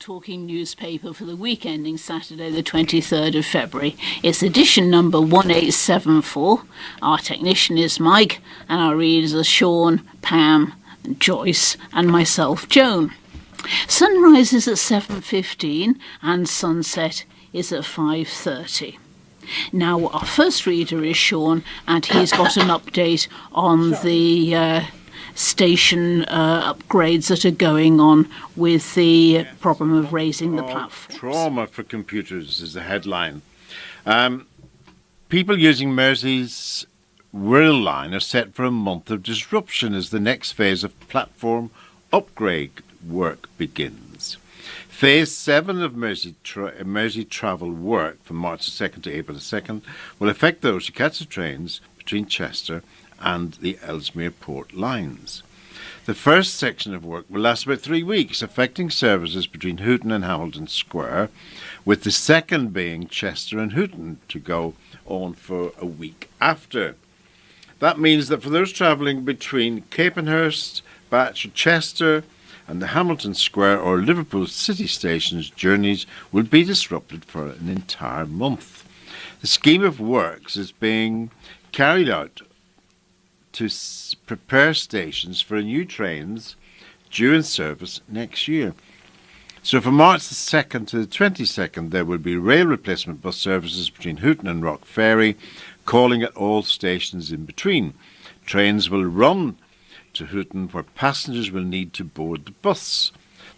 talking newspaper for the week ending Saturday the 23rd of February. It's edition number 1874. Our technician is Mike, and our readers are Sean, Pam, Joyce and myself, Joan. Sunrise is at 7:15 and sunset is at 5:30. Now, our first reader is Sean, and he's got an update on the station upgrades that are going on with the problem of raising the platforms. Trauma for computers is the headline. People using Mersey's Wirral line are set for a month of disruption as the next phase of platform upgrade work begins. Phase 7 of Mersey travel work from March the 2nd to April the 2nd will affect those who catch the trains between Chester and the Ellesmere Port lines. The first section of work will last about 3 weeks, affecting services between Hooton and Hamilton Square, with the second being Chester and Hooton to go on for a week after. That means that for those travelling between Capenhurst, Batch, Chester and the Hamilton Square or Liverpool City stations, journeys will be disrupted for an entire month. The scheme of works is being carried out to prepare stations for new trains due in service next year. So from March the 2nd to the 22nd, there will be rail replacement bus services between Hooton and Rock Ferry, calling at all stations in between. Trains will run to Hooton, where passengers will need to board the bus.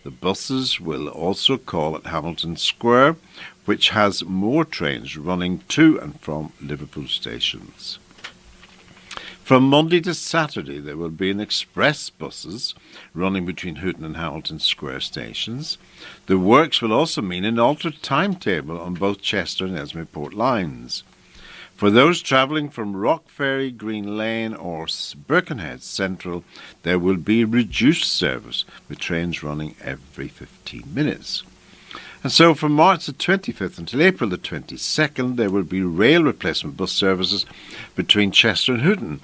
The buses will also call at Hamilton Square, which has more trains running to and from Liverpool stations. From Monday to Saturday, there will be an express buses running between Hooton and Hamilton Square stations. The works will also mean an altered timetable on both Chester and Ellesmere Port lines. For those travelling from Rock Ferry, Green Lane or Birkenhead Central, there will be reduced service with trains running every 15 minutes. And so from March the 25th until April the 22nd, there will be rail replacement bus services between Chester and Hooton,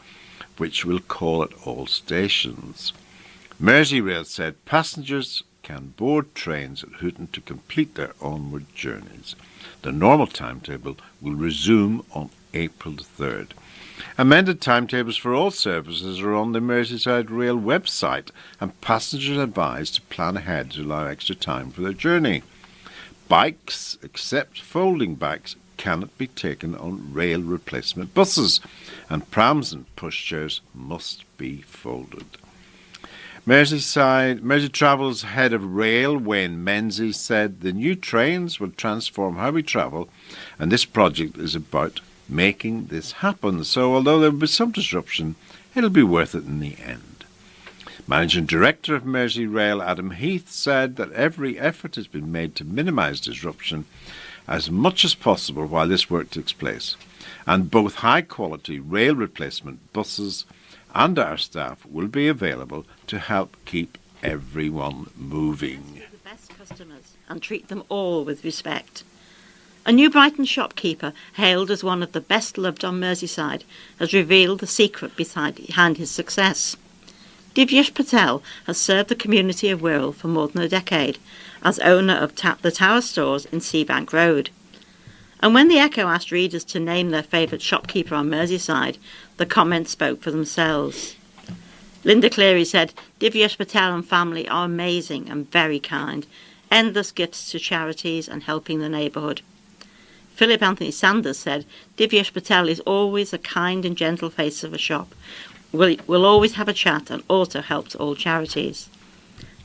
which will call at all stations. Merseyrail said passengers can board trains at Hooton to complete their onward journeys. The normal timetable will resume on April 3rd. Amended timetables for all services are on the Merseyside Rail website, and passengers are advised to plan ahead to allow extra time for their journey. Bikes, except folding bikes, cannot be taken on rail replacement buses, and prams and pushchairs must be folded. Mersey Travel's head of rail, Wayne Menzies, said the new trains will transform how we travel, and this project is about making this happen. So although there will be some disruption, it'll be worth it in the end. Managing Director of Merseyrail, Adam Heath, said that every effort has been made to minimise disruption as much as possible while this work takes place, and both high-quality rail replacement buses and our staff will be available to help keep everyone moving. The best customers and treat them all with respect. A new Brighton shopkeeper, hailed as one of the best loved on Merseyside, has revealed the secret behind his success. Divyesh Patel has served the community of Wirral for more than a decade as owner of the Tower stores in Seabank Road. And when the Echo asked readers to name their favourite shopkeeper on Merseyside, the comments spoke for themselves. Linda Cleary said, Divyesh Patel and family are amazing and very kind, endless gifts to charities and helping the neighbourhood. Philip Anthony Sanders said, Divyesh Patel is always a kind and gentle face of a shop, will always have a chat and also helps all charities.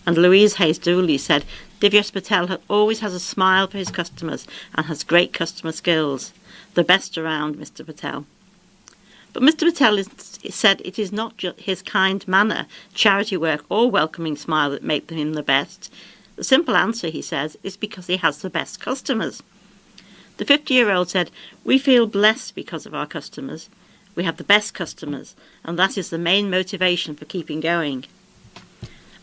And Louise Hayes Dooley said, Divyesh Patel always has a smile for his customers and has great customer skills. The best around, Mr. Patel. But Mr. Patel said it is not just his kind manner, charity work or welcoming smile that make him the best. The simple answer, he says, is because he has the best customers. The 50-year-old said, we feel blessed because of our customers. We have the best customers, and that is the main motivation for keeping going.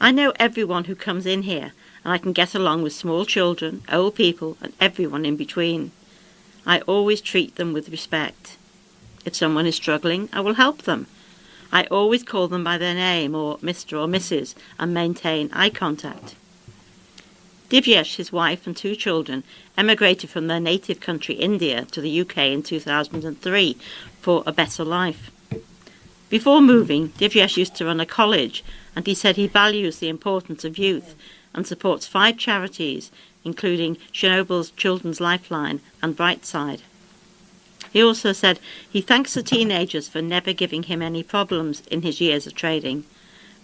I know everyone who comes in here, and I can get along with small children, old people, and everyone in between. I always treat them with respect. If someone is struggling, I will help them. I always call them by their name, or Mr. or Mrs., and maintain eye contact. Divyesh, his wife and 2 children, emigrated from their native country, India, to the UK in 2003 for a better life. Before moving, Divyesh used to run a college, and he said he values the importance of youth and supports 5 charities, including Chernobyl's Children's Lifeline and Brightside. He also said he thanks the teenagers for never giving him any problems in his years of trading.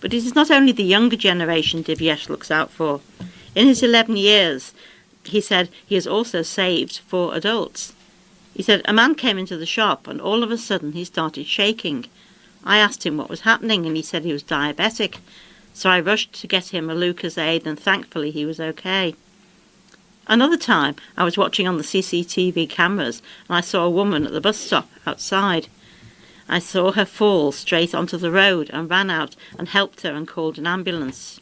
But it is not only the younger generation Divyesh looks out for. In his 11 years, he said he has also saved 4 adults. He said a man came into the shop and all of a sudden he started shaking. I asked him what was happening and he said he was diabetic. So I rushed to get him a Lucozade and thankfully he was okay. Another time I was watching on the CCTV cameras and I saw a woman at the bus stop outside. I saw her fall straight onto the road and ran out and helped her and called an ambulance.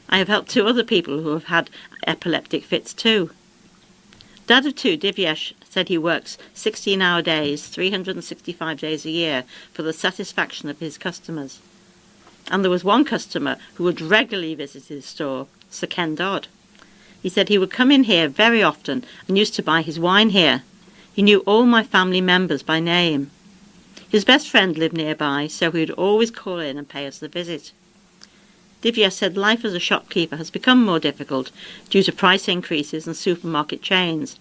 I have helped 2 other people who have had epileptic fits too. Dad of 2, Divyesh, said he works 16-hour days, 365 days a year for the satisfaction of his customers. And there was one customer who would regularly visit his store, Sir Ken Dodd. He said he would come in here very often and used to buy his wine here. He knew all my family members by name. His best friend lived nearby, so he would always call in and pay us the visit. Divyesh said life as a shopkeeper has become more difficult due to price increases and supermarket chains.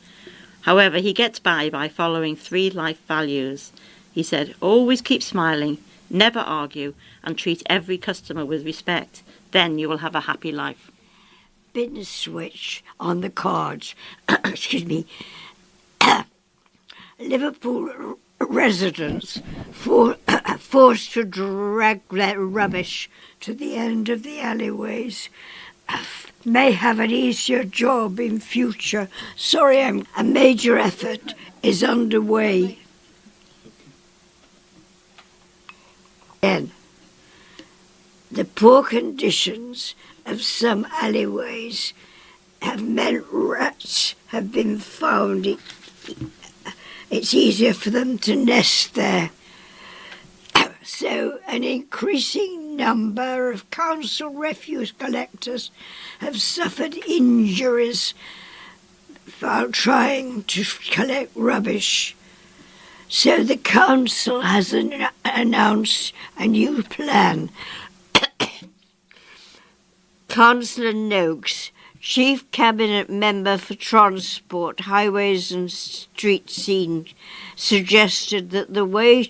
However, he gets by following 3 life values. He said, always keep smiling, never argue, and treat every customer with respect. Then you will have a happy life. Bin switch on the cards. Excuse me. Liverpool residents forced to drag their rubbish to the end of the alleyways may have an easier job in future. A major effort is underway. Again, the poor conditions of some alleyways have meant rats have been found. It's easier for them to nest there. So an increasing number of council refuse collectors have suffered injuries while trying to collect rubbish. So the council has announced a new plan. Councillor Noakes, Chief Cabinet Member for Transport, Highways and Street Scene, suggested that the way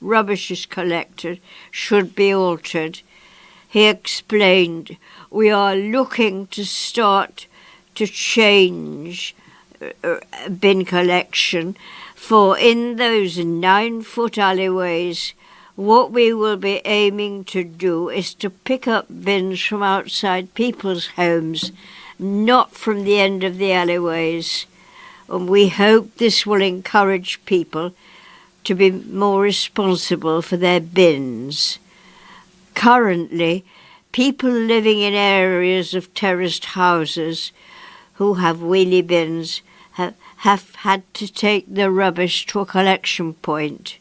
rubbish is collected should be altered. He explained, we are looking to start to change bin collection, for in those 9-foot alleyways, what we will be aiming to do is to pick up bins from outside people's homes, not from the end of the alleyways. And we hope this will encourage people to be more responsible for their bins. Currently, people living in areas of terraced houses who have wheelie bins have had to take their rubbish to a collection point.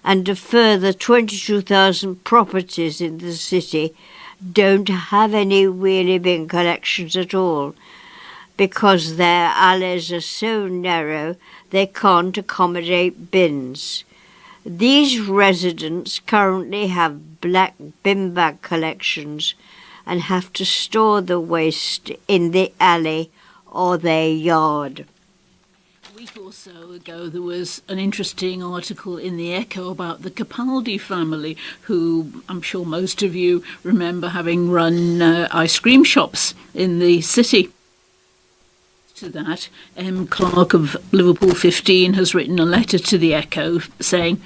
And a further 22,000 properties in the city don't have any wheelie bin collections at all, because their alleys are so narrow they can't accommodate bins. These residents currently have black bin bag collections and have to store the waste in the alley or their yard. A week or so ago there was an interesting article in the Echo about the Capaldi family, who I'm sure most of you remember having run ice cream shops in the city. To that, M. Clark of Liverpool 15 has written a letter to the Echo saying,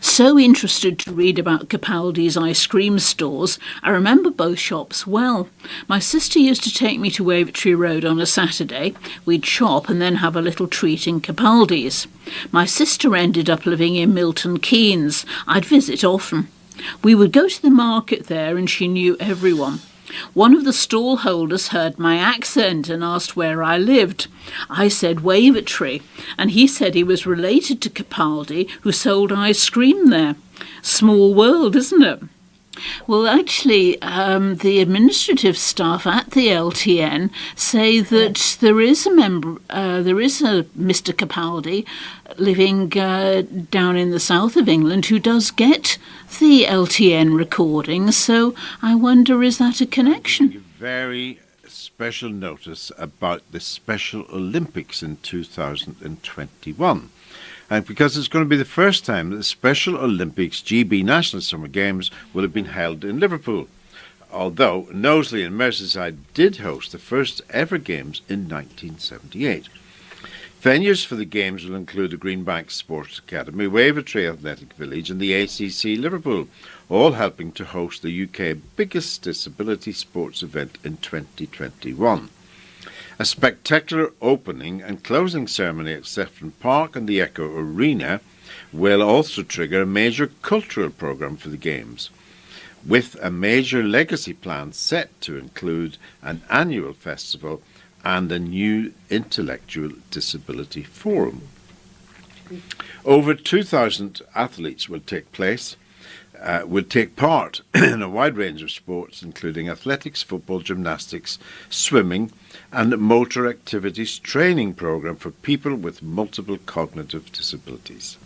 so interested to read about Capaldi's ice cream stores. I remember both shops well. My sister used to take me to Wavertree Road on a Saturday. We'd shop and then have a little treat in Capaldi's. My sister ended up living in Milton Keynes. I'd visit often. We would go to the market there and she knew everyone. One of the stall holders heard my accent and asked where I lived. I said Wavertree, and he said he was related to Capaldi, who sold ice cream there. Small world, isn't it? Well, actually, the administrative staff at the LTN say that there is a member, there is a Mr. Capaldi living down in the south of England who does get the LTN recordings. So I wonder, is that a connection? Very special notice about the Special Olympics in 2021. And because it's going to be the first time that the Special Olympics GB National Summer Games will have been held in Liverpool, although Knowsley and Merseyside did host the first ever games in 1978. Venues for the games will include the Greenbank Sports Academy, Wavertree Athletic Village and the ACC Liverpool, all helping to host the UK's biggest disability sports event in 2021. A spectacular opening and closing ceremony at Sefton Park and the Echo Arena will also trigger a major cultural programme for the Games, with a major legacy plan set to include an annual festival and a new intellectual disability forum. Over 2,000 athletes will take part in a wide range of sports, including athletics, football, gymnastics, swimming, and motor activities training program for people with multiple cognitive disabilities.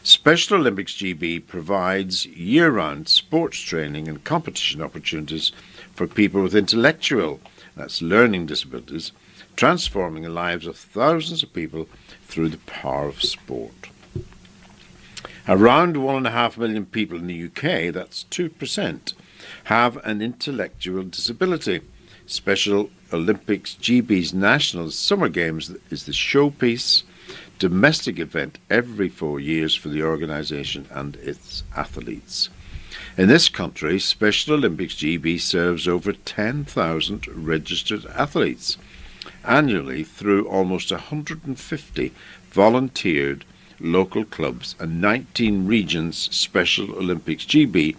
Special Olympics GB provides year-round sports training and competition opportunities for people with intellectual, that's learning disabilities, transforming the lives of thousands of people through the power of sport. Around 1.5 million people in the UK, that's 2%, have an intellectual disability. Special Olympics GB's National Summer Games is the showpiece domestic event every 4 years for the organisation and its athletes. In this country, Special Olympics GB serves over 10,000 registered athletes annually through almost 150 volunteered local clubs and 19 regions. Special Olympics GB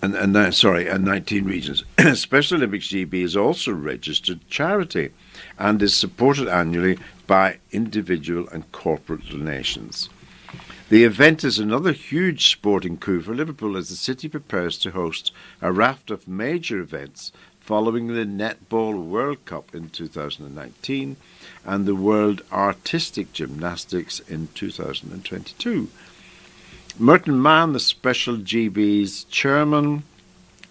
and 19 regions. Special Olympics GB is also registered charity and is supported annually by individual and corporate donations. The event is another huge sporting coup for Liverpool as the city prepares to host a raft of major events following the Netball World Cup in 2019 and the World Artistic Gymnastics in 2022. Merton Mann, the Special GB's chairman,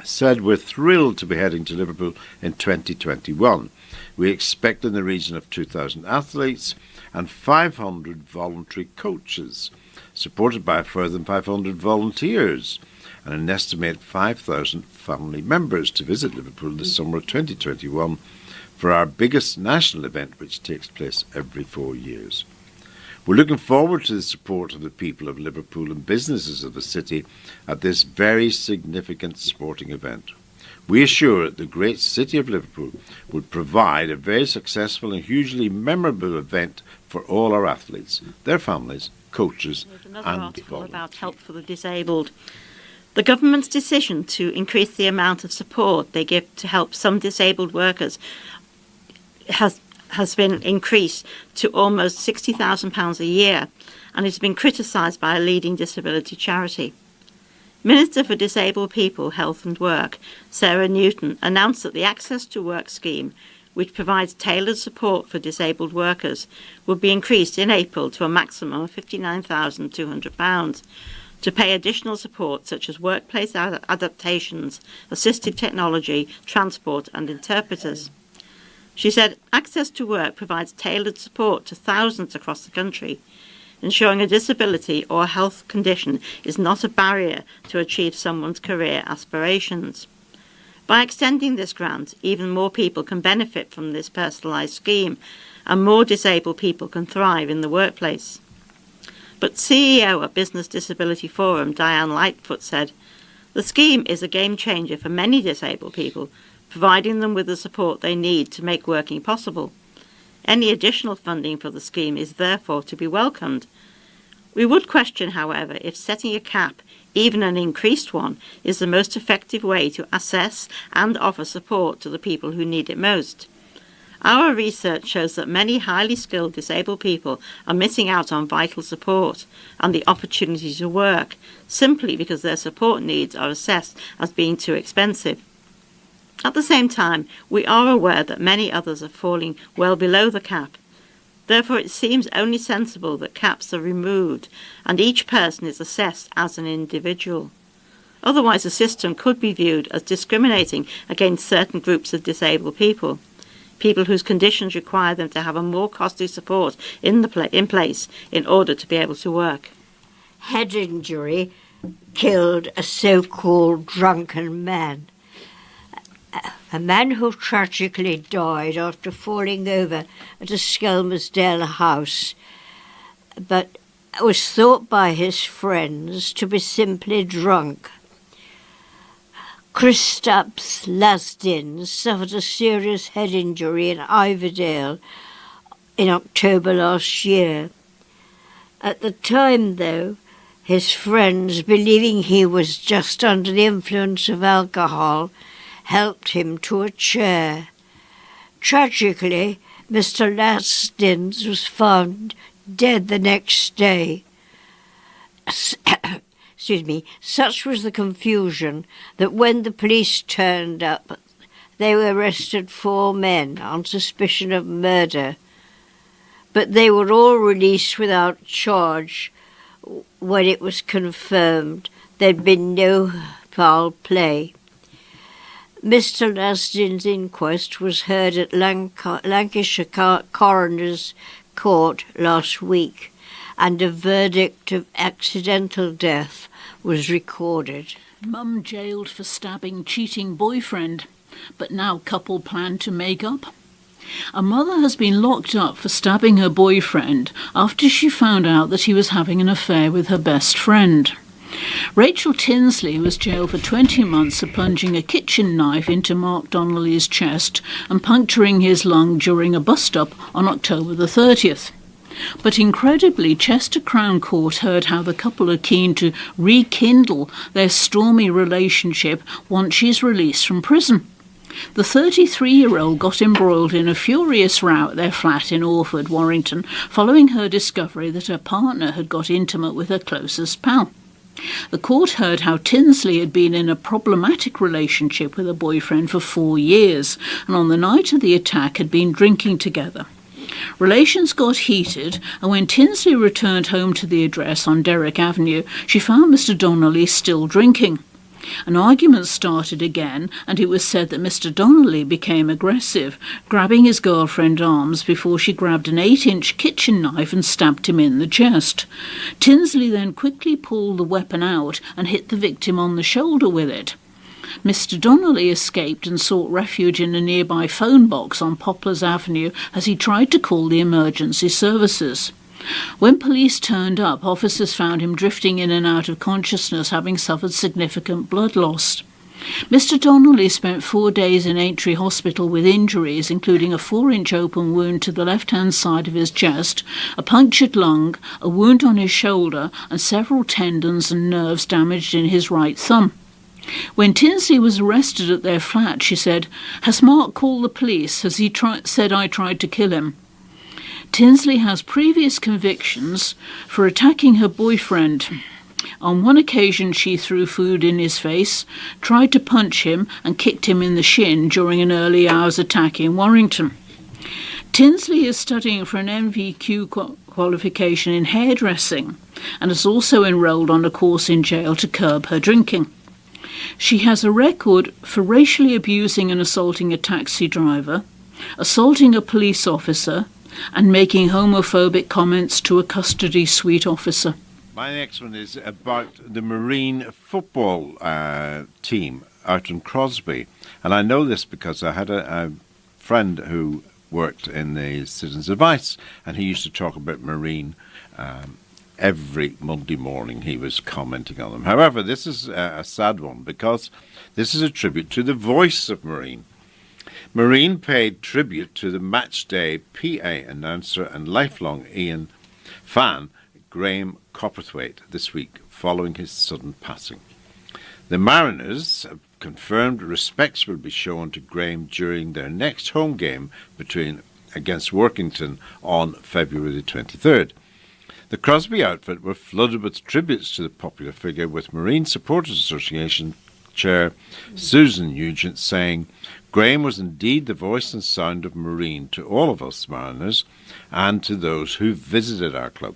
said, "We're thrilled to be heading to Liverpool in 2021. We expect in the region of 2,000 athletes and 500 voluntary coaches, supported by a further 500 volunteers, and an estimated 5,000 family members to visit Liverpool this summer of 2021 for our biggest national event, which takes place every 4 years. We're looking forward to the support of the people of Liverpool and businesses of the city at this very significant sporting event. We assure that the great city of Liverpool would provide a very successful and hugely memorable event for all our athletes, their families, coaches There's another and article volunteers." about help for the disabled. The government's decision to increase the amount of support they give to help some disabled workers has been increased to almost £60,000 a year and has been criticised by a leading disability charity. Minister for Disabled People, Health and Work, Sarah Newton, announced that the Access to Work scheme, which provides tailored support for disabled workers, would be increased in April to a maximum of £59,200 to pay additional support such as workplace adaptations, assistive technology, transport and interpreters. She said, "Access to Work provides tailored support to thousands across the country, ensuring a disability or a health condition is not a barrier to achieve someone's career aspirations. By extending this grant, even more people can benefit from this personalised scheme and more disabled people can thrive in the workplace." But CEO of Business Disability Forum, Diane Lightfoot, said, "The scheme is a game changer for many disabled people, providing them with the support they need to make working possible. Any additional funding for the scheme is therefore to be welcomed. We would question, however, if setting a cap, even an increased one, is the most effective way to assess and offer support to the people who need it most. Our research shows that many highly skilled disabled people are missing out on vital support and the opportunity to work simply because their support needs are assessed as being too expensive. At the same time, we are aware that many others are falling well below the cap. Therefore, it seems only sensible that caps are removed and each person is assessed as an individual. Otherwise, the system could be viewed as discriminating against certain groups of disabled people, people whose conditions require them to have a more costly support in place in order to be able to work. Head injury killed a so-called drunken man. A man who tragically died after falling over at a Skelmersdale house, but was thought by his friends to be simply drunk. Kristaps Lasdin suffered a serious head injury in Iverdale in October last year. At the time, though, his friends, believing he was just under the influence of alcohol, helped him to a chair. Tragically, Mr. Lasdin was found dead the next day. Such was the confusion that when the police turned up, they arrested 4 men on suspicion of murder. But they were all released without charge when it was confirmed there'd been no foul play. Mr. Lasdin's inquest was heard at Lancashire Coroner's Court last week, and a verdict of accidental death was recorded. Mum jailed for stabbing cheating boyfriend, but now couple plan to make up. A mother has been locked up for stabbing her boyfriend after she found out that he was having an affair with her best friend. Rachel Tinsley was jailed for 20 months for plunging a kitchen knife into Mark Donnelly's chest and puncturing his lung during a bus stop on October the 30th. But incredibly, Chester Crown Court heard how the couple are keen to rekindle their stormy relationship once she's released from prison. The 33-year-old got embroiled in a furious row at their flat in Orford, Warrington, following her discovery that her partner had got intimate with her closest pal. The court heard how Tinsley had been in a problematic relationship with her boyfriend for 4 years, and on the night of the attack had been drinking together. Relations got heated, and when Tinsley returned home to the address on Derrick Avenue, she found Mr. Donnelly still drinking. An argument started again, and it was said that Mr. Donnelly became aggressive, grabbing his girlfriend's arms before she grabbed an 8-inch kitchen knife and stabbed him in the chest. Tinsley then quickly pulled the weapon out and hit the victim on the shoulder with it. Mr. Donnelly escaped and sought refuge in a nearby phone box on Poplars Avenue as he tried to call the emergency services. When police turned up, officers found him drifting in and out of consciousness, having suffered significant blood loss. Mr. Donnelly spent 4 days in Aintree Hospital with injuries, including a 4-inch open wound to the left-hand side of his chest, a punctured lung, a wound on his shoulder, and several tendons and nerves damaged in his right thumb. When Tinsley was arrested at their flat, she said, "Has Mark called the police? Has he said I tried to kill him?" Tinsley has previous convictions for attacking her boyfriend. On one occasion, she threw food in his face, tried to punch him, and kicked him in the shin during an early hours attack in Warrington. Tinsley is studying for an MVQ qualification in hairdressing and has also enrolled on a course in jail to curb her drinking. She has a record for racially abusing and assaulting a taxi driver, assaulting a police officer, and making homophobic comments to a custody suite officer. My next one is about the Marine football team out in Crosby. And I know this because I had a friend who worked in the Citizens Advice, and he used to talk about Marine every Monday morning. He was commenting on them. However, this is a sad one because this is a tribute to the voice of Marine. Marine paid tribute to the matchday PA announcer and lifelong Ian fan, Graham Copperthwaite, this week, following his sudden passing. The Mariners confirmed respects will be shown to Graham during their next home game against Workington on February the 23rd. The Crosby outfit were flooded with tributes to the popular figure, with Marine Supporters Association Chair Susan Nugent saying, "Graham was indeed the voice and sound of Marine to all of us Mariners and to those who visited our club.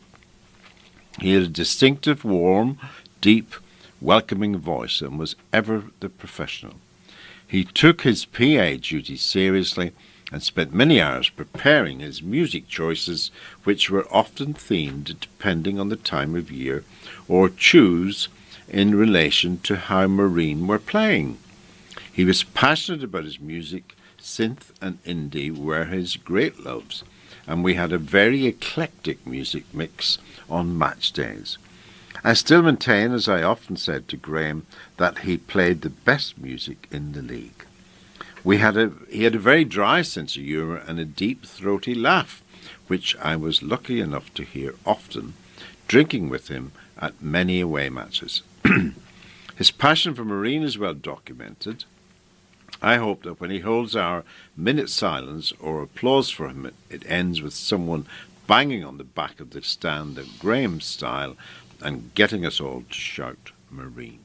He had a distinctive, warm, deep, welcoming voice and was ever the professional. He took his PA duties seriously and spent many hours preparing his music choices, which were often themed depending on the time of year or choose in relation to how Marine were playing. He was passionate about his music. Synth and indie were his great loves, and we had a very eclectic music mix on match days. I still maintain, as I often said to Graham, that he played the best music in the league. He had a very dry sense of humour and a deep, throaty laugh, which I was lucky enough to hear often, drinking with him at many away matches. His passion for Marine is well documented. I hope that when he holds our minute silence or applause for him, it ends with someone banging on the back of the stand of Graham's style and getting us all to shout Marine."